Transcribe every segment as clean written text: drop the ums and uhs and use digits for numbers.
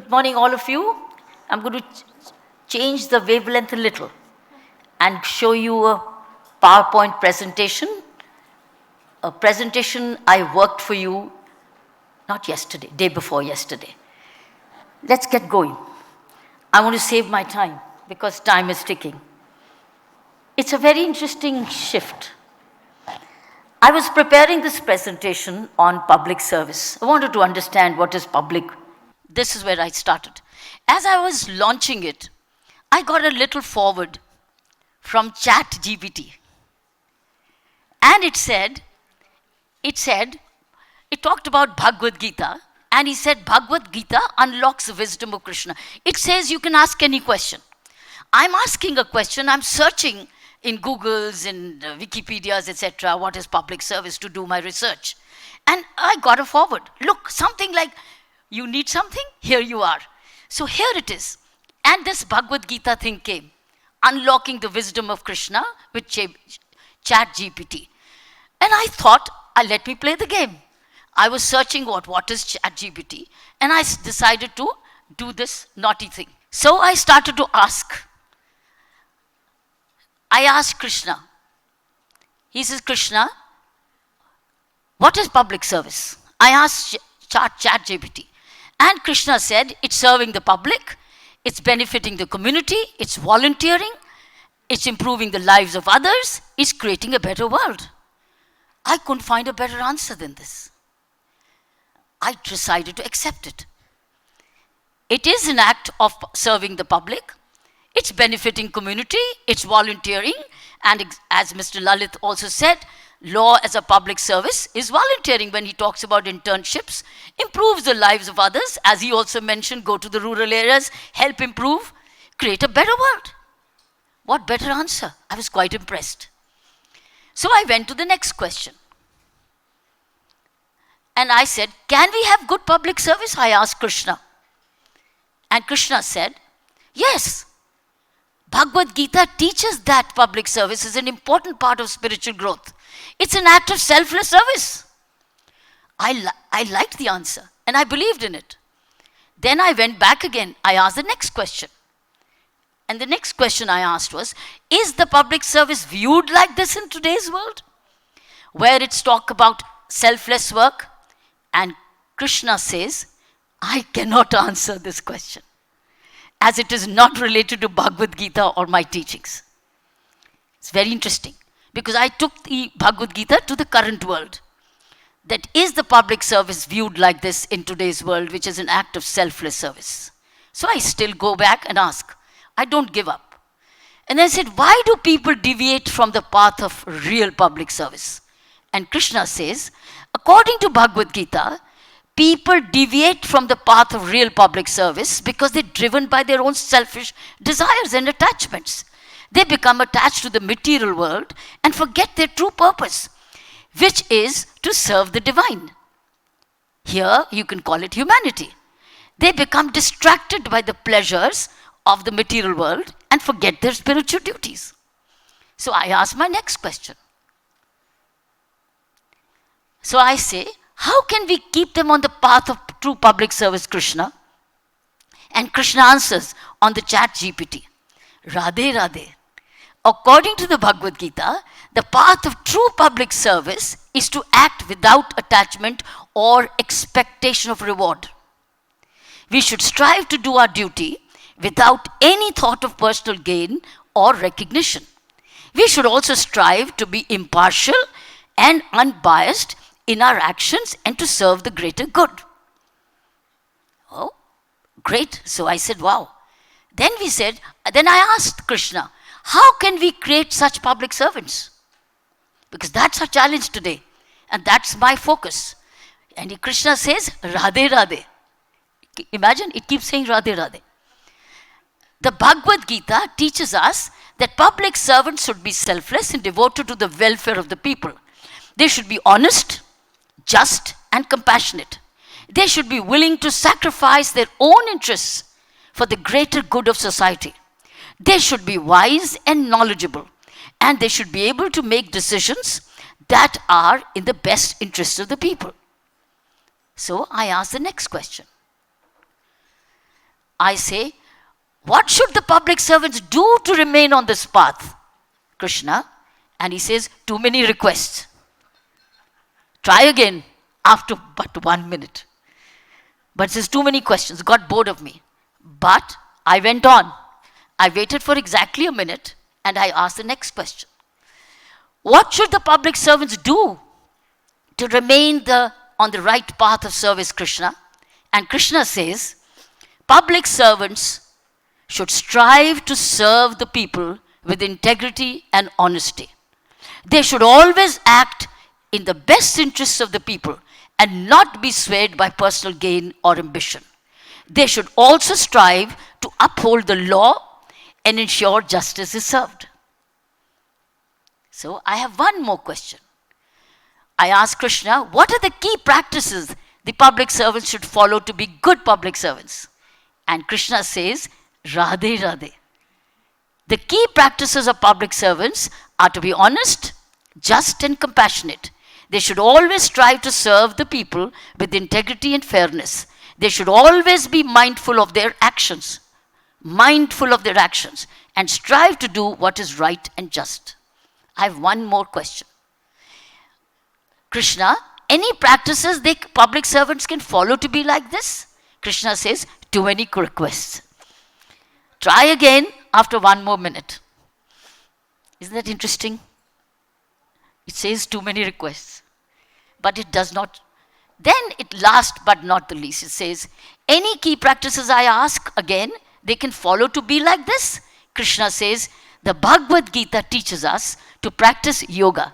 Good morning, all of you. I'm going to change the wavelength a little and show you a PowerPoint presentation. A presentation I worked for you, not yesterday, day before yesterday. Let's get going. I want to save my time because time is ticking. It's a very interesting shift. I was preparing this presentation on public service. I wanted to understand what is public. This is where I started. As I was launching it, I got a little forward from ChatGPT. And it talked about Bhagavad Geeta, and he said Bhagavad Geeta unlocks the wisdom of Krishna. It says you can ask any question. I'm asking a question, I'm searching in Googles, in Wikipedias, etc., what is public service to do my research. And I got a forward. Look, something like, you need something? Here you are. So here it is. And this Bhagavad Geeta thing came, unlocking the wisdom of Krishna with ChatGPT. And I thought, let me play the game. I was searching what is ChatGPT, and I decided to do this naughty thing. So I started to ask. I asked Krishna. He says, Krishna, what is public service? I asked ChatGPT. And Krishna said, it's serving the public, it's benefiting the community, it's volunteering, it's improving the lives of others, it's creating a better world. I couldn't find a better answer than this. I decided to accept it. It is an act of serving the public, it's benefiting community, it's volunteering, and as Mr. Lalit also said, law as a public service is volunteering when he talks about internships, improves the lives of others, as he also mentioned, go to the rural areas, help improve, create a better world. What better answer? I was quite impressed. So I went to the next question. And I said, can we have good public service? I asked Krishna. And Krishna said, yes. Bhagavad Gita teaches that public service is an important part of spiritual growth. It's an act of selfless service. I liked the answer and I believed in it. Then I went back again. I asked the next question. And the next question I asked was, is the public service viewed like this in today's world? Where it's talk about selfless work? And Krishna says, I cannot answer this question, as it is not related to Bhagavad Gita or my teachings. It's very interesting, because I took the Bhagavad Gita to the current world. That is the public service viewed like this in today's world, which is an act of selfless service. So I still go back and ask. I don't give up. And I said, why do people deviate from the path of real public service? And Krishna says, according to Bhagavad Gita, people deviate from the path of real public service because they're driven by their own selfish desires and attachments. They become attached to the material world and forget their true purpose, which is to serve the divine. Here, you can call it humanity. They become distracted by the pleasures of the material world and forget their spiritual duties. So I ask my next question. So I say, how can we keep them on the path of true public service, Krishna? And Krishna answers on the ChatGPT, Radhey, Radhey. According to the Bhagavad Gita, the path of true public service is to act without attachment or expectation of reward. We should strive to do our duty without any thought of personal gain or recognition. We should also strive to be impartial and unbiased in our actions and to serve the greater good. Oh, great. So I said, wow. Then I asked Krishna, how can we create such public servants? Because that's our challenge today. And that's my focus. And Krishna says, Radhey, Radhey. Imagine, it keeps saying Radhey, Radhey. The Bhagavad Gita teaches us that public servants should be selfless and devoted to the welfare of the people. They should be honest, just, and compassionate. They should be willing to sacrifice their own interests for the greater good of society. They should be wise and knowledgeable, and they should be able to make decisions that are in the best interest of the people. So I ask the next question. I say, what should the public servants do to remain on this path? Krishna. And he says, too many requests. Try again after but 1 minute. But there's too many questions, got bored of me. But I went on. I waited for exactly a minute and I asked the next question. What should the public servants do to remain on the right path of service, Krishna? And Krishna says, public servants should strive to serve the people with integrity and honesty. They should always act in the best interests of the people and not be swayed by personal gain or ambition. They should also strive to uphold the law and ensure justice is served. So I have one more question. I asked Krishna, what are the key practices the public servants should follow to be good public servants? And Krishna says, Radhey, Radhey. The key practices of public servants are to be honest, just and compassionate. They should always strive to serve the people with integrity and fairness. They should always be mindful of their actions, and strive to do what is right and just. I have one more question. Krishna, any practices the public servants can follow to be like this? Krishna says, too many requests. Try again after 1 more minute. Isn't that interesting? It says too many requests, but it does not. Then it last but not the least, it says, any key practices I ask again, they can follow to be like this? Krishna says, the Bhagavad Geeta teaches us to practice yoga,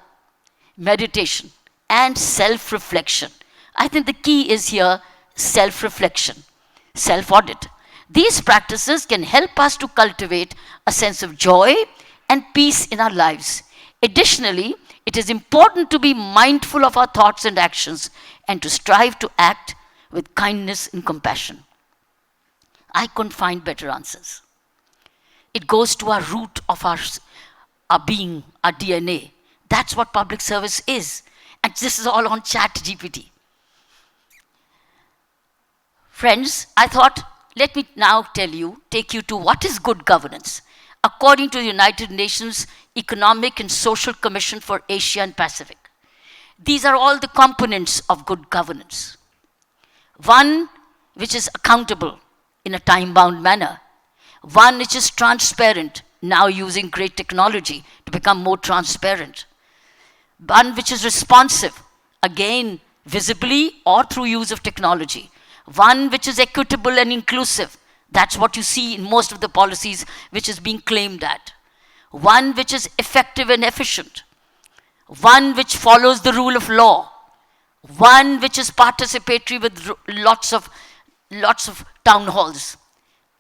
meditation, and self-reflection. I think the key is here self-reflection, self-audit. These practices can help us to cultivate a sense of joy and peace in our lives. Additionally, it is important to be mindful of our thoughts and actions and to strive to act with kindness and compassion. I couldn't find better answers. It goes to our root of our being, our DNA. That's what public service is. And this is all on ChatGPT. Friends, I thought, let me now take you to what is good governance. According to the United Nations Economic and Social Commission for Asia and Pacific. These are all the components of good governance. One which is accountable in a time-bound manner. One which is transparent, now using great technology to become more transparent. One which is responsive, again, visibly or through use of technology. One which is equitable and inclusive. That's what you see in most of the policies which is being claimed at. One which is effective and efficient. One which follows the rule of law. One which is participatory with lots of town halls,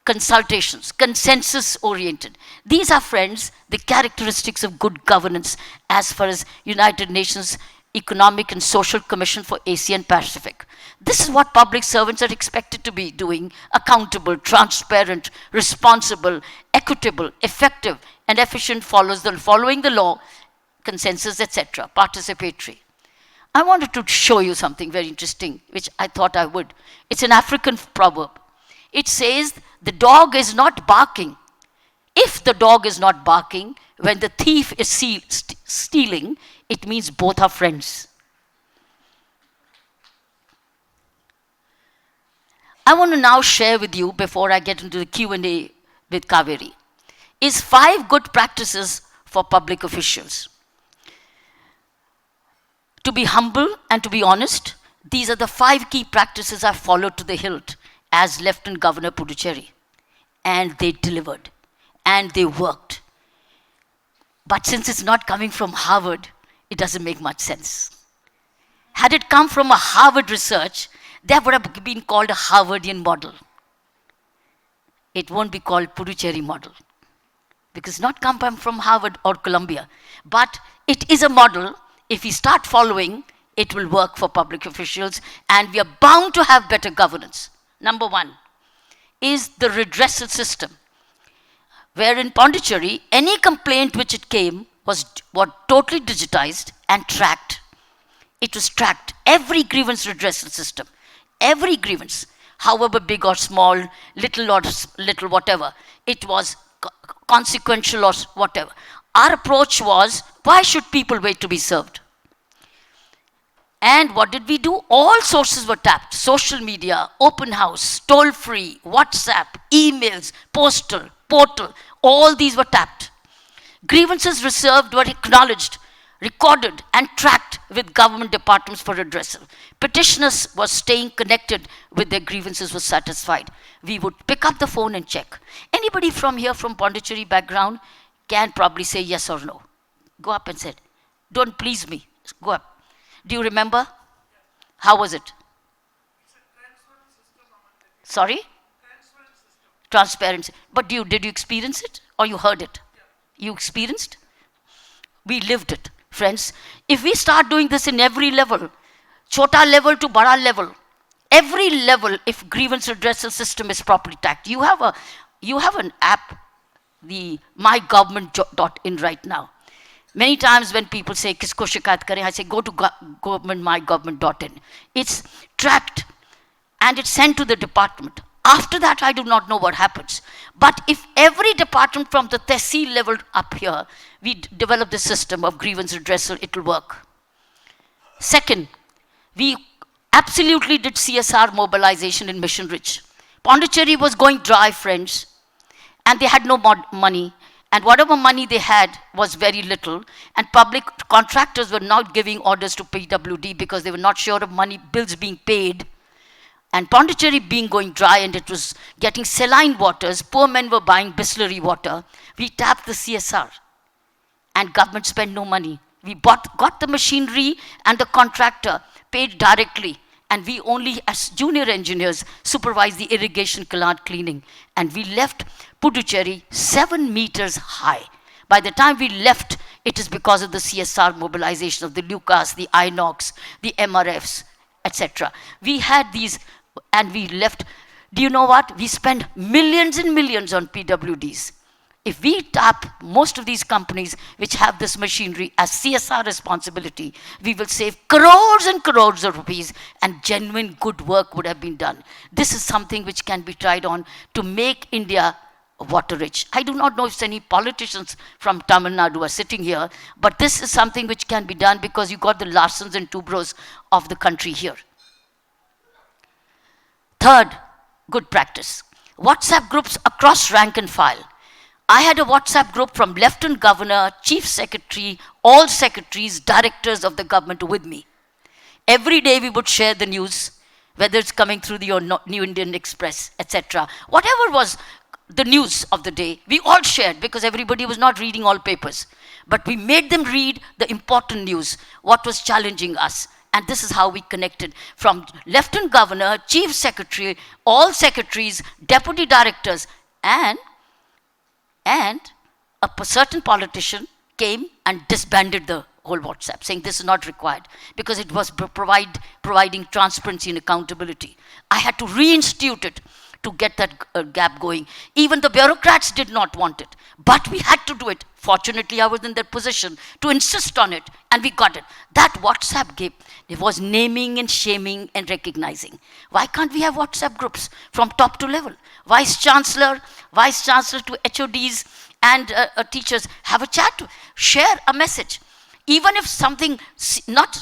consultations, consensus-oriented. These are, friends, the characteristics of good governance as far as United Nations Economic and Social Commission for Asia and Pacific. This is what public servants are expected to be doing: accountable, transparent, responsible, equitable, effective, and efficient, following the law, consensus, etc., participatory. I wanted to show you something very interesting, which I thought I would. It's an African proverb. It says, the dog is not barking. If the dog is not barking, when the thief is stealing, it means both are friends. I want to now share with you, before I get into the Q&A with Kaveri, is 5 good practices for public officials. To be humble and to be honest, these are the 5 key practices I followed to the hilt as Lieutenant Governor Puducherry. And they delivered. And they worked. But since it's not coming from Harvard, it doesn't make much sense. Had it come from a Harvard research, that would have been called a Harvardian model. It won't be called Puducherry model, because it's not come from Harvard or Columbia. But it is a model. If we start following, it will work for public officials, and we are bound to have better governance. Number 1 is the redressal system, where in Pondicherry, any complaint which it came was totally digitized and tracked. It was tracked. Every grievance redressal system, every grievance. however big or small, little or little whatever. It was consequential or whatever. Our approach was, why should people wait to be served? And what did we do? All sources were tapped. Social media, open house, toll-free, WhatsApp, emails, postal, portal, all these were tapped. Grievances reserved were acknowledged, recorded and tracked with government departments for redressal. Petitioners were staying connected with their grievances was satisfied. We would pick up the phone and check. Anybody from here from Pondicherry background can probably say yes or no. Go up and say, don't please me. Go up. Do you remember? How was it? Sorry? Transparency. But did you experience it or you heard it? You experienced? We lived it, friends. If we start doing this in every level, chota level to bada level, every level, if grievance redressal system is properly tacked, you have an app, the mygovernment.in right now. Many times when people say, kisko shikayat kare, I say, go to mygovernment.in. It's tracked and it's sent to the department. After that, I do not know what happens. But if every department from the tehsil level up here, we develop the system of grievance redressal, it will work. Second, we absolutely did CSR mobilization in Mission Ridge. Pondicherry was going dry, friends, and they had no money. And whatever money they had was very little. And public contractors were not giving orders to PWD because they were not sure of bills being paid. And Pondicherry being going dry and it was getting saline waters, poor men were buying Bisleri water. We tapped the CSR and government spent no money. We got the machinery and the contractor paid directly. And we only, as junior engineers, supervised the irrigation canal cleaning. And we left Puducherry 7 meters high. By the time we left, it is because of the CSR mobilization of the Lucas, the Inox, the MRFs, etc. We had these, and we left. Do you know what? We spent millions and millions on PWDs. If we tap most of these companies which have this machinery as CSR responsibility, we will save crores and crores of rupees and genuine good work would have been done. This is something which can be tried on to make India water rich. I do not know if any politicians from Tamil Nadu are sitting here, but this is something which can be done because you got the Larsons and Tubros of the country here. Third, good practice. WhatsApp groups across rank and file. I had a WhatsApp group from Lieutenant Governor, Chief Secretary, all secretaries, directors of the government with me. Every day we would share the news, whether it's coming through the New Indian Express, etc. Whatever was the news of the day, we all shared because everybody was not reading all papers. But we made them read the important news, what was challenging us. And this is how we connected from Lieutenant Governor, Chief Secretary, all secretaries, deputy directors, and a certain politician came and disbanded the whole WhatsApp, saying this is not required because it was providing transparency and accountability. I had to reinstitute it to get that gap going. Even the bureaucrats did not want it, but we had to do it. Fortunately, I was in that position to insist on it, and we got it. That WhatsApp gap, it was naming and shaming and recognizing. Why can't we have WhatsApp groups from top to level? Vice Chancellor to HODs and teachers have a chat, share a message. Even if something is not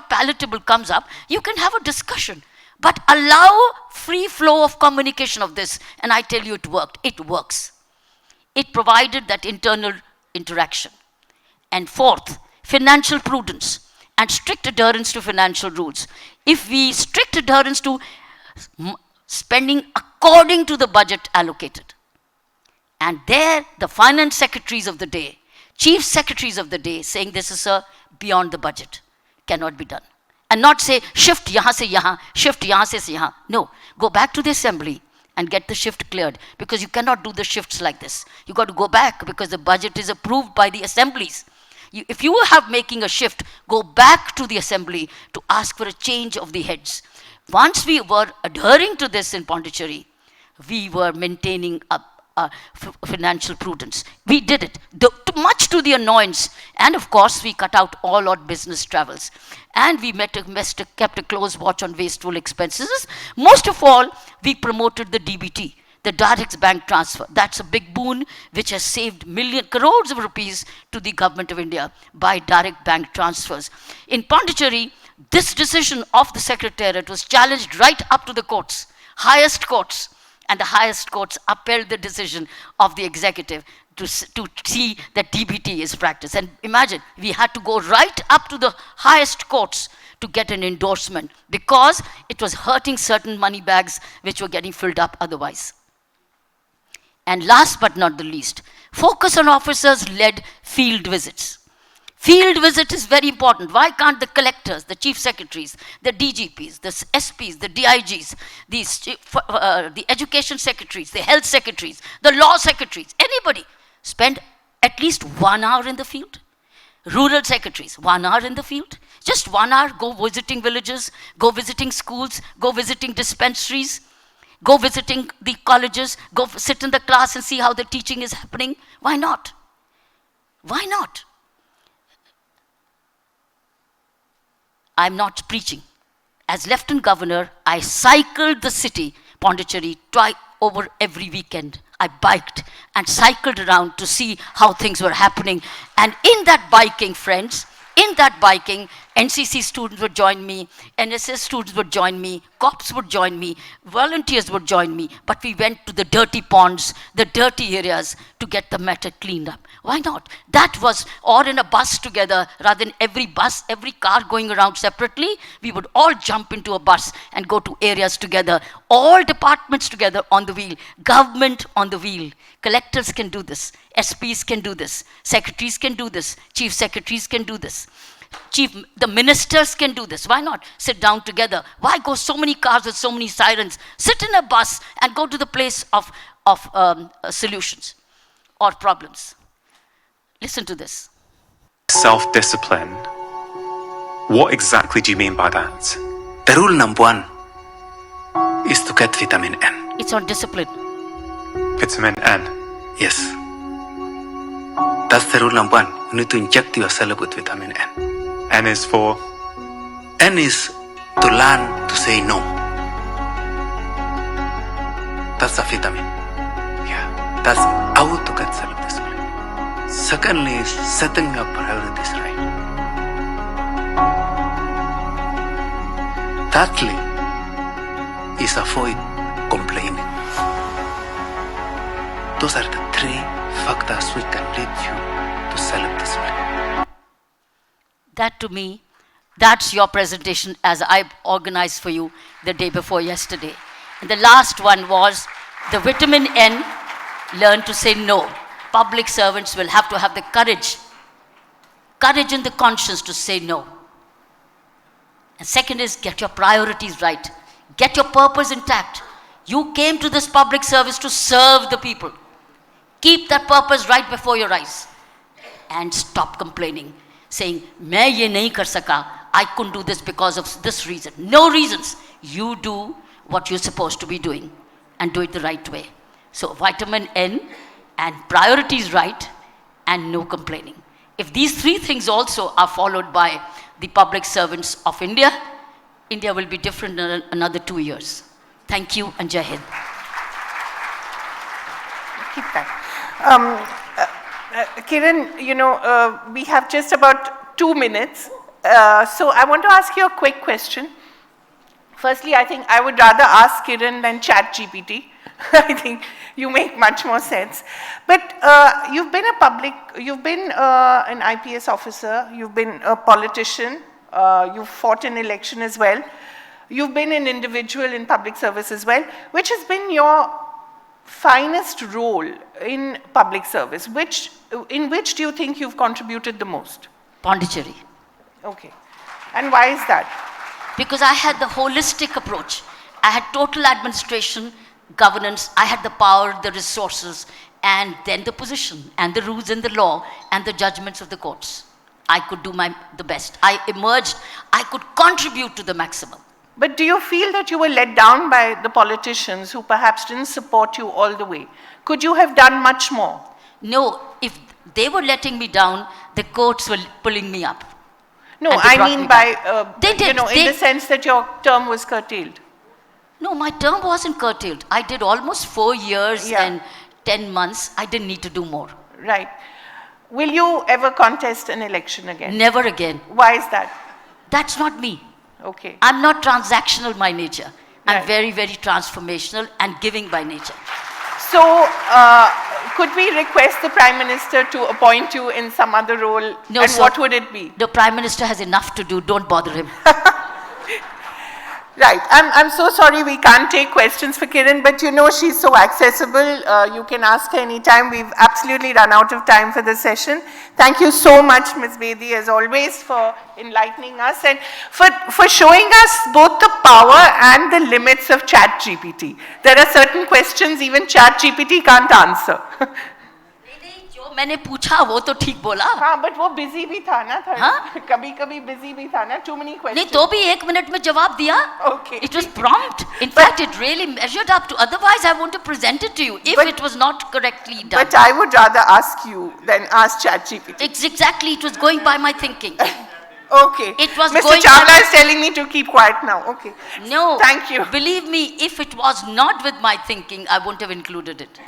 palatable comes up, you can have a discussion. But allow free flow of communication of this, and I tell you it worked. It works. It provided that internal interaction. And fourth, financial prudence and strict adherence to financial rules. If we strict adherence to spending according to the budget allocated, and there the finance secretaries of the day, chief secretaries of the day saying this is beyond the budget, cannot be done. And not say shift yahan se yahan, shift yahan se yahan. No, go back to the assembly and get the shift cleared, because you cannot do the shifts like this. You got to go back because the budget is approved by the assemblies. If you have making a shift, go back to the assembly to ask for a change of the heads. Once we were adhering to this in Pondicherry, we were maintaining financial prudence. We did it, much to the annoyance. And of course, we cut out all our business travels. And we kept a close watch on wasteful expenses. Most of all, we promoted the DBT, the direct bank transfer. That's a big boon which has saved crores of rupees to the government of India by direct bank transfers. In Pondicherry, this decision of the Secretariat was challenged right up to the courts, highest courts, and the highest courts upheld the decision of the executive to see that DBT is practiced. And imagine, we had to go right up to the highest courts to get an endorsement because it was hurting certain money bags which were getting filled up otherwise. And last but not the least, focus on officers-led field visits. Field visit is very important. Why can't the collectors, the chief secretaries, the DGPs, the SPs, the DIGs, the education secretaries, the health secretaries, the law secretaries, anybody spend at least 1 hour in the field? Rural secretaries, 1 hour in the field? Just 1 hour, go visiting villages, go visiting schools, go visiting dispensaries, go visiting the colleges, go sit in the class and see how the teaching is happening. Why not? Why not? I'm not preaching. As Lieutenant Governor, I cycled the city, Pondicherry, over every weekend. I biked and cycled around to see how things were happening. And in that biking, friends, in that biking, NCC students would join me, NSS students would join me, cops would join me, volunteers would join me, but we went to the dirty ponds, the dirty areas to get the matter cleaned up. Why not? That was, or in a bus together, rather than every car going around separately, we would all jump into a bus and go to areas together, all departments together on the wheel, government on the wheel. Collectors can do this, SPs can do this, secretaries can do this, chief secretaries can do this. The ministers can do this. Why not sit down together? Why go so many cars with so many sirens? Sit in a bus and go to the place of solutions or problems. Listen to this. Self-discipline. What exactly do you mean by that? The rule number 1 is to get vitamin N. It's on discipline. Vitamin N. Yes. That's the rule number 1. You need to inject yourself with vitamin N. N is for? N is to learn to say no. That's a vitamin. Yeah. That's how to get self-discipline. Secondly is setting your priorities right. Thirdly is avoid complaining. Those are the 3 factors which can lead you to self-discipline. That to me, that's your presentation as I organized for you the day before yesterday. And the last one was the vitamin N, learn to say no. Public servants will have to have the courage in the conscience to say no. And second is get your priorities right. Get your purpose intact. You came to this public service to serve the people. Keep that purpose right before your eyes. And stop complaining. Saying, "Main ye nahi kar saka, I couldn't do this because of this reason." No reasons. You do what you're supposed to be doing and do it the right way. So vitamin N and priorities right and no complaining. If these 3 things also are followed by the public servants of India, India will be different in another 2 years. Thank you and Jai Hind. Keep that. Kiran, we have just about 2 minutes. So I want to ask you a quick question. Firstly, I think I would rather ask Kiran than ChatGPT. I think you make much more sense. But you've been an IPS officer, you've been a politician, you've fought an election as well. You've been an individual in public service as well. Which has been your finest role in public service? In which do you think you've contributed the most? Pondicherry. Okay. And why is that? Because I had the holistic approach. I had total administration, governance, I had the power, the resources, and then the position, and the rules and the law, and the judgments of the courts. I could do the best. I emerged, I could contribute to the maximum. But do you feel that you were let down by the politicians who perhaps didn't support you all the way? Could you have done much more? No, if they were letting me down, the courts were pulling me up. No, And they I brought mean me by, They did, in the sense that your term was curtailed. No, my term wasn't curtailed. I did almost 4 years Yeah. and 10 months. I didn't need to do more. Right. Will you ever contest an election again? Never again. Why is that? That's not me. Okay. I'm not transactional by nature. I'm Right. very, very transformational and giving by nature. So, could we request the Prime Minister to appoint you in some other role? No, and sir. what would it be? The Prime Minister has enough to do. Don't bother him. Right. I'm so sorry we can't take questions for Kiran, but you know she's so accessible. You can ask her anytime. We've absolutely run out of time for the session. Thank you so much, Ms. Bedi, as always, for enlightening us and for showing us both the power and the limits of ChatGPT. There are certain questions even ChatGPT can't answer. जो मैंने पूछा वो तो ठीक बोला. हाँ, but वो busy भी था ना था. हाँ? कभी-कभी busy भी था ना. Too many questions. नहीं तो भी 1 minute में जवाब दिया. Okay. It was prompt. In fact, it really measured up to. Otherwise, I want to present it to you if But- it was not correctly done. But I would rather ask you than ask ChatGPT. It's exactly. It was going by my thinking. Okay. It was Mr. going Chawla by- is telling me to keep quiet now. Okay. No. Thank you. Believe me, if it was not with my thinking, I wouldn't have included it.